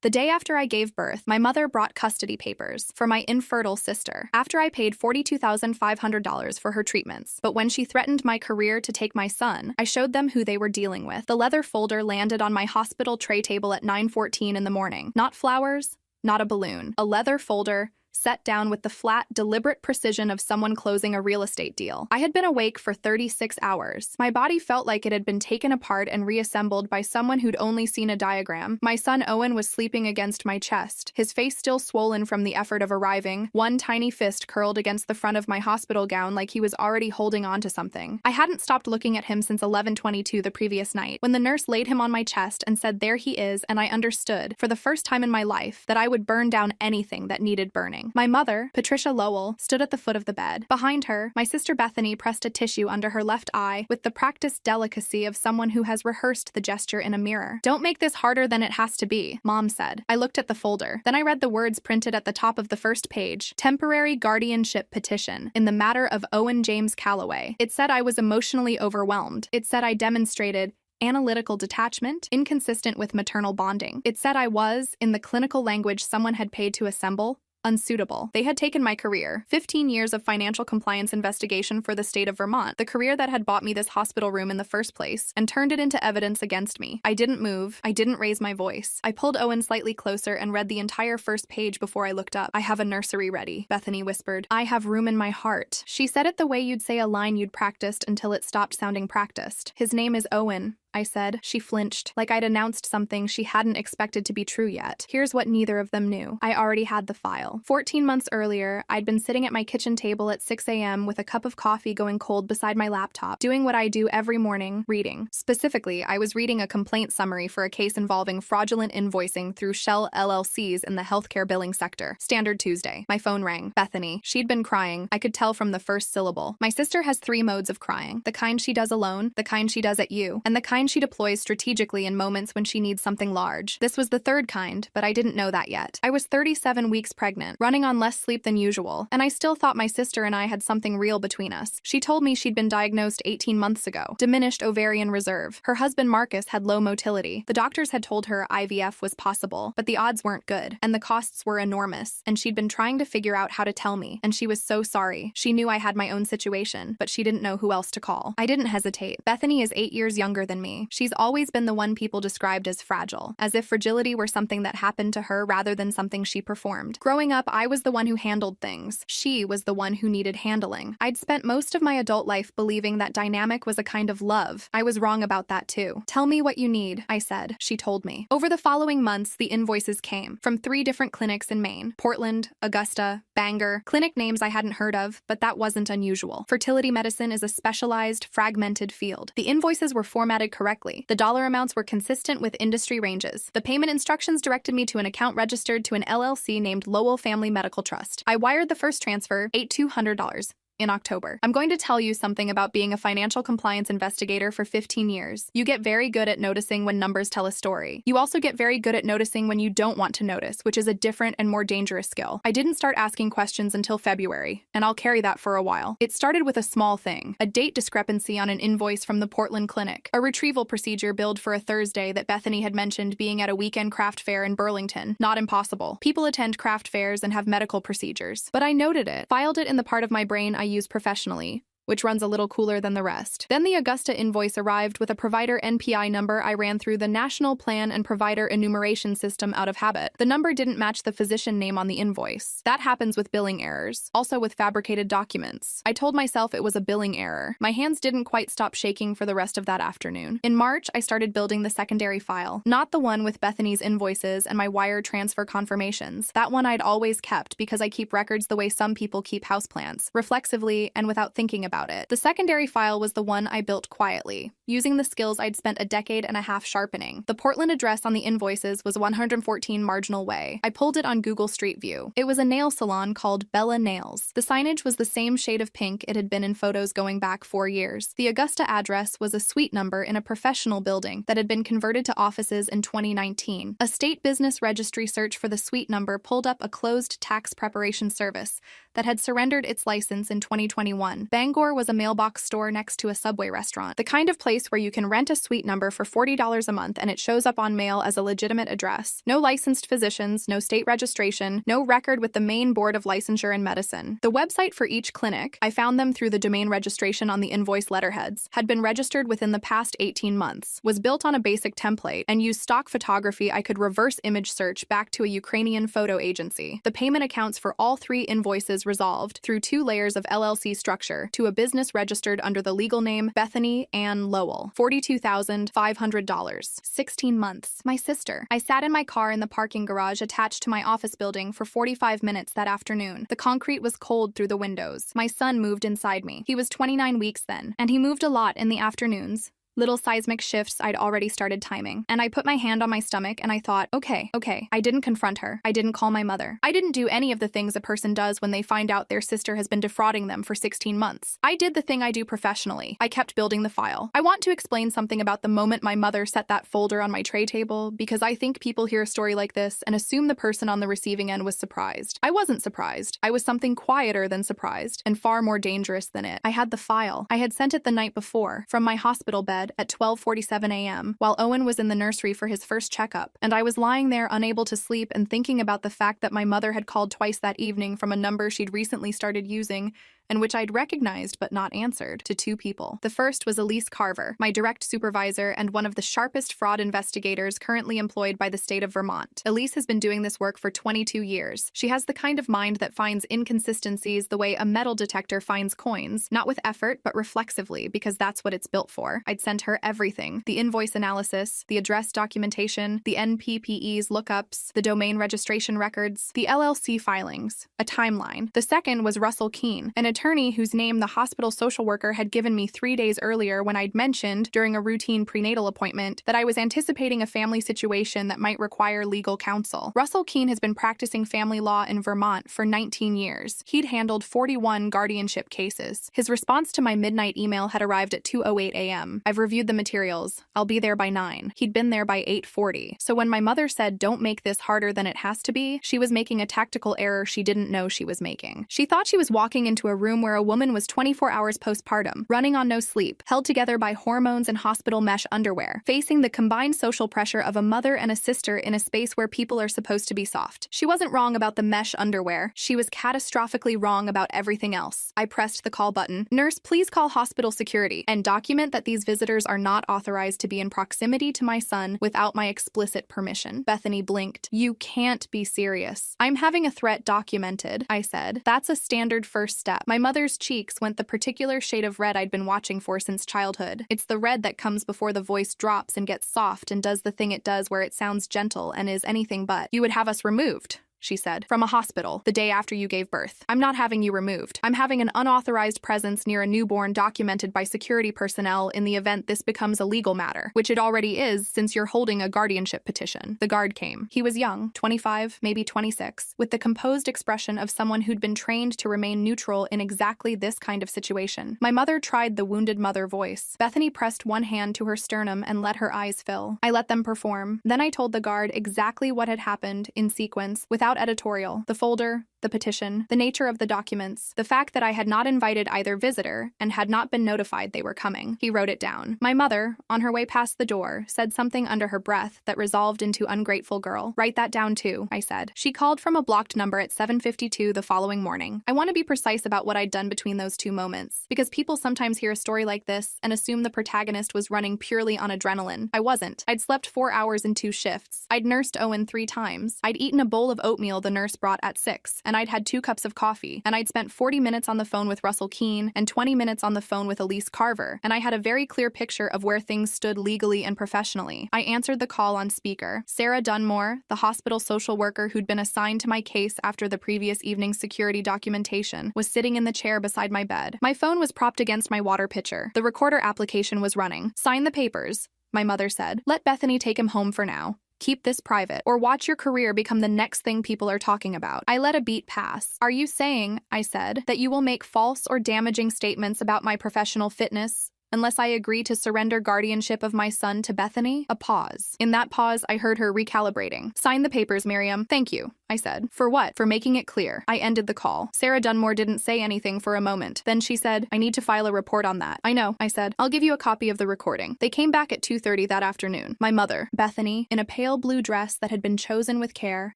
The day after I gave birth, my mother brought custody papers for my infertile sister after I paid $42,500 for her treatments. But when she threatened my career to take my son, I showed them who they were dealing with. The leather folder landed on my hospital tray table at 9:14 in the morning. Not flowers, not a balloon. A leather folder set down with the flat, deliberate precision of someone closing a real estate deal. I had been awake for 36 hours. My body felt like it had been taken apart and reassembled by someone who'd only seen a diagram. My son Owen was sleeping against my chest, his face still swollen from the effort of arriving, one tiny fist curled against the front of my hospital gown like he was already holding on to something. I hadn't stopped looking at him since 11:22 the previous night, when the nurse laid him on my chest and said, "There he is," and I understood, for the first time in my life, that I would burn down anything that needed burning. My mother, Patricia Lowell, stood at the foot of the bed. Behind her, my sister Bethany pressed a tissue under her left eye with the practiced delicacy of someone who has rehearsed the gesture in a mirror. "Don't make this harder than it has to be," Mom said. I looked at the folder. Then I read the words printed at the top of the first page: "Temporary guardianship petition in the matter of Owen James Calloway." It said I was emotionally overwhelmed. It said I demonstrated analytical detachment, inconsistent with maternal bonding. It said I was, in the clinical language someone had paid to assemble, unsuitable. They had taken my career, 15 years of financial compliance investigation for the state of Vermont, the career that had bought me this hospital room in the first place, and turned it into evidence against me. I didn't move. I didn't raise my voice. I pulled Owen slightly closer and read the entire first page before I looked up. "I have a nursery ready," Bethany whispered. "I have room in my heart." She said it the way you'd say a line you'd practiced until it stopped sounding practiced. "His name is Owen," I said. She flinched, like I'd announced something she hadn't expected to be true yet. Here's what neither of them knew. I already had the file. 14 months earlier, I'd been sitting at my kitchen table at 6 a.m. with a cup of coffee going cold beside my laptop, doing what I do every morning, reading. Specifically, I was reading a complaint summary for a case involving fraudulent invoicing through shell LLCs in the healthcare billing sector. Standard Tuesday. My phone rang. Bethany. She'd been crying. I could tell from the first syllable. My sister has 3 modes of crying: the kind she does alone, the kind she does at you, and the kind she deploys strategically in moments when she needs something large. This was the third kind, but I didn't know that yet. I was 37 weeks pregnant, running on less sleep than usual, and I still thought my sister and I had something real between us. She told me she'd been diagnosed 18 months ago, diminished ovarian reserve. Her husband Marcus had low motility. The doctors had told her IVF was possible, but the odds weren't good, and the costs were enormous, and she'd been trying to figure out how to tell me, and she was so sorry. She knew I had my own situation, but she didn't know who else to call. I didn't hesitate. Bethany is 8 years younger than me. She's always been the one people described as fragile, as if fragility were something that happened to her rather than something she performed. Growing up, I was the one who handled things. She was the one who needed handling. I'd spent most of my adult life believing that dynamic was a kind of love. I was wrong about that too. "Tell me what you need," I said. She told me. Over the following months, the invoices came from 3 different clinics in Maine: Portland, Augusta, Bangor. Clinic names I hadn't heard of, but that wasn't unusual. Fertility medicine is a specialized, fragmented field. The invoices were formatted correctly. The dollar amounts were consistent with industry ranges. The payment instructions directed me to an account registered to an LLC named Lowell Family Medical Trust. I wired the first transfer, $200. In October. I'm going to tell you something about being a financial compliance investigator for 15 years. You get very good at noticing when numbers tell a story. You also get very good at noticing when you don't want to notice, which is a different and more dangerous skill. I didn't start asking questions until February, and I'll carry that for a while. It started with a small thing, a date discrepancy on an invoice from the Portland clinic, a retrieval procedure billed for a Thursday that Bethany had mentioned being at a weekend craft fair in Burlington. Not impossible. People attend craft fairs and have medical procedures. But I noted it, filed it in the part of my brain I use professionally, which runs a little cooler than the rest. Then the Augusta invoice arrived with a provider NPI number I ran through the National Plan and Provider Enumeration System out of habit. The number didn't match the physician name on the invoice. That happens with billing errors, also with fabricated documents. I told myself it was a billing error. My hands didn't quite stop shaking for the rest of that afternoon. In March, I started building the secondary file, not the one with Bethany's invoices and my wire transfer confirmations. That one I'd always kept because I keep records the way some people keep houseplants, reflexively and without thinking about it. The secondary file was the one I built quietly, using the skills I'd spent a decade and a half sharpening. The Portland address on the invoices was 114 Marginal Way. I pulled it on Google Street View. It was a nail salon called Bella Nails. The signage was the same shade of pink it had been in photos going back 4 years. The Augusta address was a suite number in a professional building that had been converted to offices in 2019. A state business registry search for the suite number pulled up a closed tax preparation service that had surrendered its license in 2021. Bangor store was a mailbox store next to a Subway restaurant, the kind of place where you can rent a suite number for $40 a month and it shows up on mail as a legitimate address. No licensed physicians, no state registration, no record with the Maine Board of Licensure in Medicine. The website for each clinic, I found them through the domain registration on the invoice letterheads, had been registered within the past 18 months, was built on a basic template, and used stock photography I could reverse image search back to a Ukrainian photo agency. The payment accounts for all 3 invoices resolved through 2 layers of LLC structure to a business registered under the legal name Bethany Ann Lowell. $42,500. 16 months. My sister. I sat in my car in the parking garage attached to my office building for 45 minutes that afternoon. The concrete was cold through the windows. My son moved inside me. He was 29 weeks then, and he moved a lot in the afternoons. Little seismic shifts I'd already started timing. And I put my hand on my stomach and I thought, okay. I didn't confront her. I didn't call my mother. I didn't do any of the things a person does when they find out their sister has been defrauding them for 16 months. I did the thing I do professionally. I kept building the file. I want to explain something about the moment my mother set that folder on my tray table, because I think people hear a story like this and assume the person on the receiving end was surprised. I wasn't surprised. I was something quieter than surprised and far more dangerous than it. I had the file. I had sent it the night before from my hospital bed at 12:47 a.m. while Owen was in the nursery for his first checkup, and I was lying there unable to sleep and thinking about the fact that my mother had called twice that evening from a number she'd recently started using and which I'd recognized but not answered, to 2 people. The first was Elise Carver, my direct supervisor and one of the sharpest fraud investigators currently employed by the state of Vermont. Elise has been doing this work for 22 years. She has the kind of mind that finds inconsistencies the way a metal detector finds coins, not with effort but reflexively, because that's what it's built for. I'd sent her everything: the invoice analysis, the address documentation, the NPPE's lookups, the domain registration records, the LLC filings, a timeline. The second was Russell Keene, an attorney whose name the hospital social worker had given me 3 days earlier when I'd mentioned, during a routine prenatal appointment, that I was anticipating a family situation that might require legal counsel. Russell Keene has been practicing family law in Vermont for 19 years. He'd handled 41 guardianship cases. His response to my midnight email had arrived at 2:08 a.m. I've reviewed the materials. I'll be there by 9. He'd been there by 8:40. So when my mother said, "Don't make this harder than it has to be," she was making a tactical error she didn't know she was making. She thought she was walking into a room where a woman was 24 hours postpartum, running on no sleep, held together by hormones and hospital mesh underwear, facing the combined social pressure of a mother and a sister in a space where people are supposed to be soft. She wasn't wrong about the mesh underwear. She was catastrophically wrong about everything else. I pressed the call button. "Nurse, please call hospital security and document that these visitors are not authorized to be in proximity to my son without my explicit permission." Bethany blinked. "You can't be serious." "I'm having a threat documented," I said. "That's a standard first step." My mother's cheeks went the particular shade of red I'd been watching for since childhood. It's the red that comes before the voice drops and gets soft and does the thing it does where it sounds gentle and is anything but. "You would have us removed," she said, "from a hospital the day after you gave birth. I'm not having you removed. I'm having an unauthorized presence near a newborn documented by security personnel in the event this becomes a legal matter, which it already is since you're holding a guardianship petition." The guard came. He was young, 25, maybe 26, with the composed expression of someone who'd been trained to remain neutral in exactly this kind of situation. My mother tried the wounded mother voice. Bethany pressed one hand to her sternum and let her eyes fill. I let them perform. Then I told the guard exactly what had happened in sequence, without editorial: the folder, the petition, the nature of the documents, the fact that I had not invited either visitor and had not been notified they were coming. He wrote it down. My mother, on her way past the door, said something under her breath that resolved into "ungrateful girl." "Write that down too," I said. She called from a blocked number at 7:52 the following morning. I want to be precise about what I'd done between those 2 moments, because people sometimes hear a story like this and assume the protagonist was running purely on adrenaline. I wasn't. I'd slept 4 hours in 2 shifts. I'd nursed Owen 3 times. I'd eaten a bowl of oatmeal the nurse brought at 6, and I'd had 2 cups of coffee, and I'd spent 40 minutes on the phone with Russell Keene and 20 minutes on the phone with Elise Carver, and I had a very clear picture of where things stood legally and professionally. I answered the call on speaker. Sarah Dunmore, the hospital social worker who'd been assigned to my case after the previous evening's security documentation, was sitting in the chair beside my bed. My phone was propped against my water pitcher. The recorder application was running. "Sign the papers," my mother said. "Let Bethany take him home for now. Keep this private, or watch your career become the next thing people are talking about." I let a beat pass. "Are you saying," I said, "that you will make false or damaging statements about my professional fitness unless I agree to surrender guardianship of my son to Bethany?" A pause. In that pause, I heard her recalibrating. "Sign the papers, Miriam." "Thank you," I said. For what? For making it clear. I ended the call. Sarah Dunmore didn't say anything for a moment. Then she said, I need to file a report on that. I know, I said. I'll give you a copy of the recording. They came back at 2:30 that afternoon. My mother, Bethany, in a pale blue dress that had been chosen with care,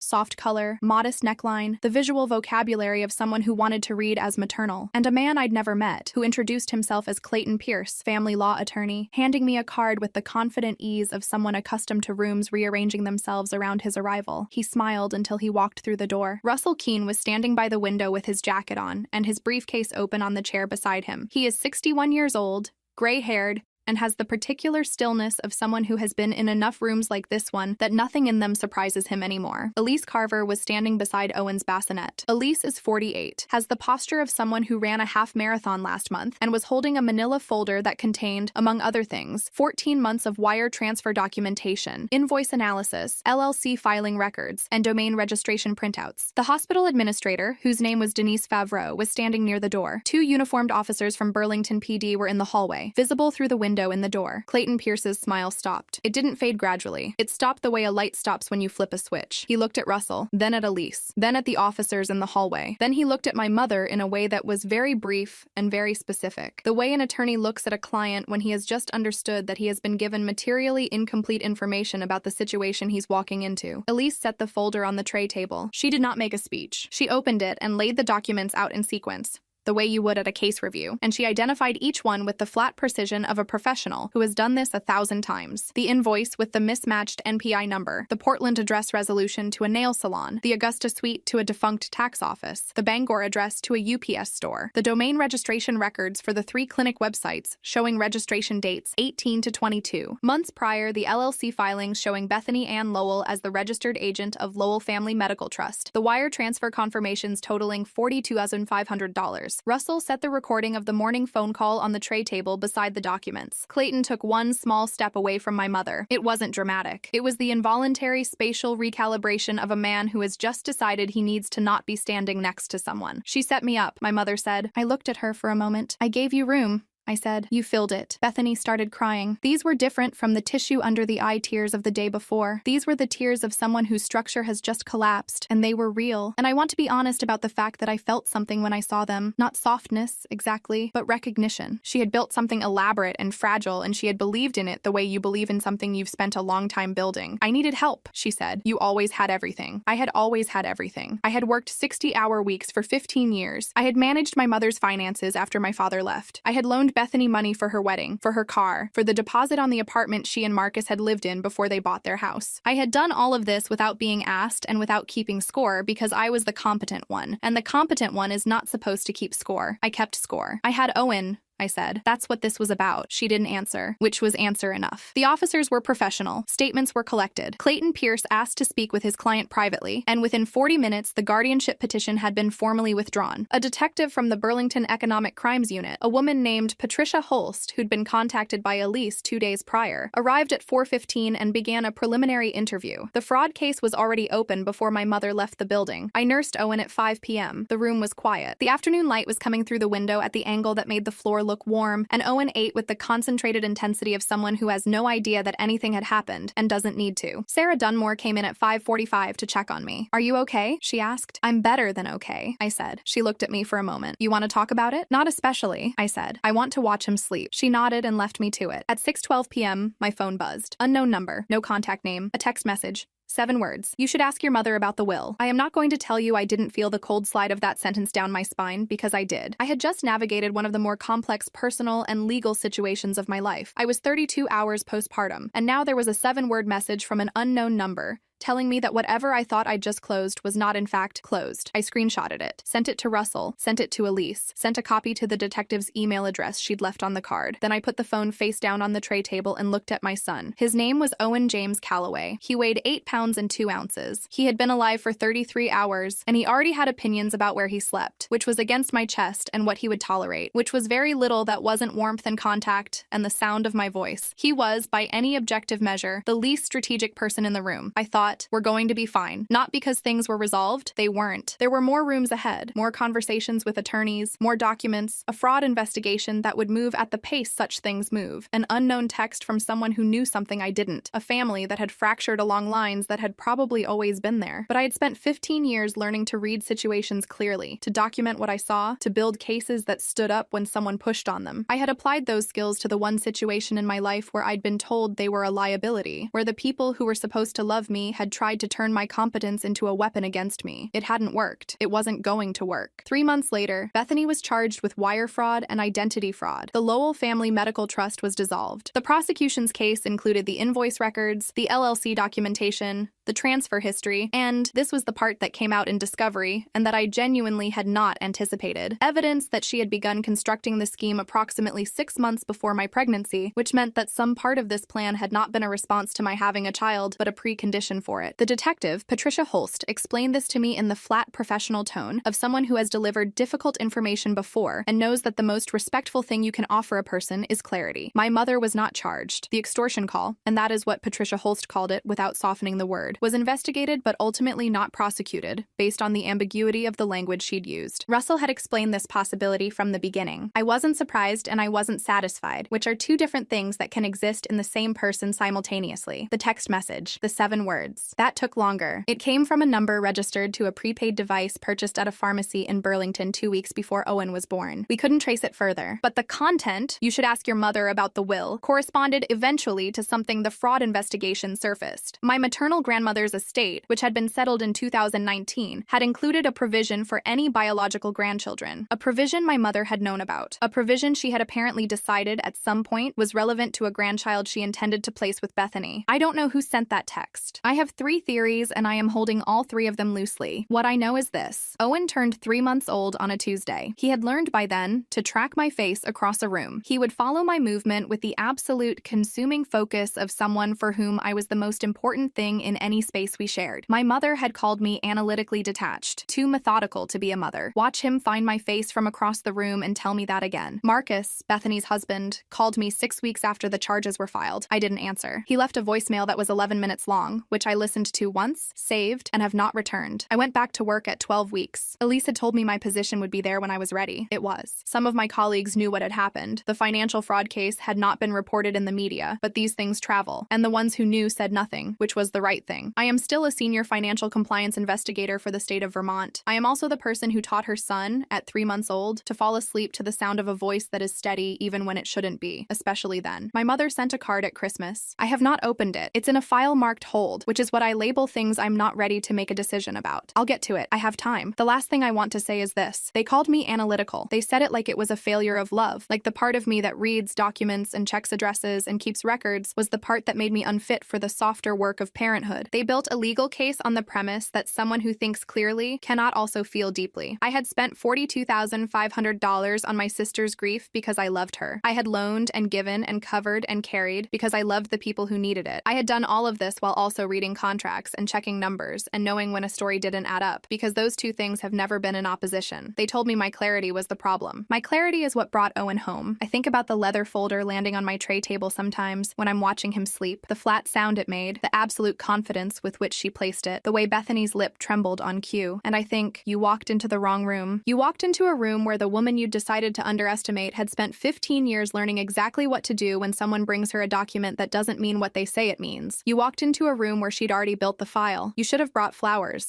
soft color, modest neckline, the visual vocabulary of someone who wanted to read as maternal, and a man I'd never met, who introduced himself as Clayton Pierce, family law attorney, handing me a card with the confident ease of someone accustomed to rooms rearranging themselves around his arrival. He smiled until he walked through the door. Russell Keene was standing by the window with his jacket on, and his briefcase open on the chair beside him. He is 61 years old, gray-haired, and has the particular stillness of someone who has been in enough rooms like this one that nothing in them surprises him anymore. Elise Carver was standing beside Owen's bassinet. Elise is 48, has the posture of someone who ran a half marathon last month, and was holding a manila folder that contained, among other things, 14 months of wire transfer documentation, invoice analysis, LLC filing records, and domain registration printouts. The hospital administrator, whose name was Denise Favreau, was standing near the door. 2 uniformed officers from Burlington PD were in the hallway, visible through the window in the door. Clayton Pierce's smile stopped. It didn't fade gradually. It stopped the way a light stops when you flip a switch. He looked at Russell, then at Elise, then at the officers in the hallway. Then he looked at my mother in a way that was very brief and very specific. The way an attorney looks at a client when he has just understood that he has been given materially incomplete information about the situation he's walking into. Elise set the folder on the tray table. She did not make a speech. She opened it and laid the documents out in sequence, the way you would at a case review, and she identified each one with the flat precision of a professional who has done this 1,000 times. The invoice with the mismatched NPI number, the Portland address resolution to a nail salon, the Augusta suite to a defunct tax office, the Bangor address to a UPS store, the domain registration records for the 3 clinic websites showing registration dates 18 to 22. Months prior, the LLC filings showing Bethany Ann Lowell as the registered agent of Lowell Family Medical Trust, the wire transfer confirmations totaling $42,500. Russell set the recording of the morning phone call on the tray table beside the documents. Clayton took one small step away from my mother. It wasn't dramatic. It was the involuntary spatial recalibration of a man who has just decided he needs to not be standing next to someone. She set me up, my mother said. I looked at her for a moment. I gave you room, I said. You filled it. Bethany started crying. These were different from the tissue under the eye tears of the day before. These were the tears of someone whose structure has just collapsed, and they were real. And I want to be honest about the fact that I felt something when I saw them. Not softness, exactly, but recognition. She had built something elaborate and fragile, and she had believed in it the way you believe in something you've spent a long time building. I needed help, she said. You always had everything. I had always had everything. I had worked 60-hour weeks for 15 years. I had managed my mother's finances after my father left. I had loaned Bethany money for her wedding, for her car, for the deposit on the apartment she and Marcus had lived in before they bought their house. I had done all of this without being asked and without keeping score because I was the competent one, and the competent one is not supposed to keep score. I kept score. I had Owen, I said. That's what this was about. She didn't answer, which was answer enough. The officers were professional. Statements were collected. Clayton Pierce asked to speak with his client privately, and within 40 minutes, the guardianship petition had been formally withdrawn. A detective from the Burlington Economic Crimes Unit, a woman named Patricia Holst, who'd been contacted by Elise 2 days prior, arrived at 4:15 and began a preliminary interview. The fraud case was already open before my mother left the building. I nursed Owen at 5 p.m. The room was quiet. The afternoon light was coming through the window at the angle that made the floor look warm, and Owen ate with the concentrated intensity of someone who has no idea that anything had happened and doesn't need to. Sarah Dunmore came in at 5:45 to check on me. Are you okay? She asked. I'm better than okay, I said. She looked at me for a moment. You want to talk about it? Not especially, I said. I want to watch him sleep. She nodded and left me to it. At 6:12 p.m., my phone buzzed. Unknown number, no contact name, a text message. 7 words. You should ask your mother about the will. I am not going to tell you I didn't feel the cold slide of that sentence down my spine, because I did. I had just navigated one of the more complex personal and legal situations of my life. I was 32 hours postpartum, and now there was a 7-word message from an unknown number, telling me that whatever I thought I'd just closed was not in fact closed. I screenshotted it, sent it to Russell, sent it to Elise, sent a copy to the detective's email address she'd left on the card. Then I put the phone face down on the tray table and looked at my son. His name was Owen James Calloway. He weighed 8 pounds and 2 ounces. He had been alive for 33 hours, and he already had opinions about where he slept, which was against my chest and what he would tolerate, which was very little that wasn't warmth and contact and the sound of my voice. He was, by any objective measure, the least strategic person in the room. I thought, what? We're going to be fine. Not because things were resolved, they weren't. There were more rooms ahead, more conversations with attorneys, more documents, a fraud investigation that would move at the pace such things move, an unknown text from someone who knew something I didn't, a family that had fractured along lines that had probably always been there. But I had spent 15 years learning to read situations clearly, to document what I saw, to build cases that stood up when someone pushed on them. I had applied those skills to the one situation in my life where I'd been told they were a liability, where the people who were supposed to love me had tried to turn my competence into a weapon against me. It hadn't worked. It wasn't going to work. 3 months later, Bethany was charged with wire fraud and identity fraud. The Lowell Family Medical Trust was dissolved. The prosecution's case included the invoice records, the LLC documentation, the transfer history, and this was the part that came out in discovery and that I genuinely had not anticipated. Evidence that she had begun constructing the scheme approximately 6 months before my pregnancy, which meant that some part of this plan had not been a response to my having a child, but a precondition for it. The detective, Patricia Holst, explained this to me in the flat professional tone of someone who has delivered difficult information before and knows that the most respectful thing you can offer a person is clarity. My mother was not charged. The extortion call, and that is what Patricia Holst called it without softening the word, was investigated but ultimately not prosecuted, based on the ambiguity of the language she'd used. Russell had explained this possibility from the beginning. I wasn't surprised and I wasn't satisfied, which are two different things that can exist in the same person simultaneously. The text message, the 7 words. That took longer. It came from a number registered to a prepaid device purchased at a pharmacy in Burlington 2 weeks before Owen was born. We couldn't trace it further. But the content, you should ask your mother about the will, corresponded eventually to something the fraud investigation surfaced. My maternal grandmother's estate, which had been settled in 2019, had included a provision for any biological grandchildren. A provision my mother had known about. A provision she had apparently decided at some point was relevant to a grandchild she intended to place with Bethany. I don't know who sent that text. I have 3 theories and I am holding all 3 of them loosely. What I know is this. Owen turned 3 months old on a Tuesday. He had learned by then to track my face across a room. He would follow my movement with the absolute consuming focus of someone for whom I was the most important thing in any space we shared. My mother had called me analytically detached, too methodical to be a mother. Watch him find my face from across the room and tell me that again. Marcus, Bethany's husband, called me 6 weeks after the charges were filed. I didn't answer. He left a voicemail that was 11 minutes long, which I listened to once, saved, and have not returned. I went back to work at 12 weeks. Elise had told me my position would be there when I was ready. It was. Some of my colleagues knew what had happened. The financial fraud case had not been reported in the media, but these things travel, and the ones who knew said nothing, which was the right thing. I am still a senior financial compliance investigator for the state of Vermont. I am also the person who taught her son, at 3 months old, to fall asleep to the sound of a voice that is steady even when it shouldn't be, especially then. My mother sent a card at Christmas. I have not opened it. It's in a file marked hold, which is what I label things I'm not ready to make a decision about. I'll get to it. I have time. The last thing I want to say is this. They called me analytical. They said it like it was a failure of love, like the part of me that reads documents and checks addresses and keeps records was the part that made me unfit for the softer work of parenthood. They built a legal case on the premise that someone who thinks clearly cannot also feel deeply. I had spent $42,500 on my sister's grief because I loved her. I had loaned and given and covered and carried because I loved the people who needed it. I had done all of this while also reading contracts and checking numbers and knowing when a story didn't add up, because those two things have never been in opposition. They told me my clarity was the problem. My clarity is what brought Owen home. I think about the leather folder landing on my tray table sometimes when I'm watching him sleep, the flat sound it made, the absolute confidence with which she placed it, the way Bethany's lip trembled on cue, and I think, you walked into the wrong room. You walked into a room where the woman you decided to underestimate had spent 15 years learning exactly what to do when someone brings her a document that doesn't mean what they say it means. You walked into a room where she'd already built the file. You should have brought flowers.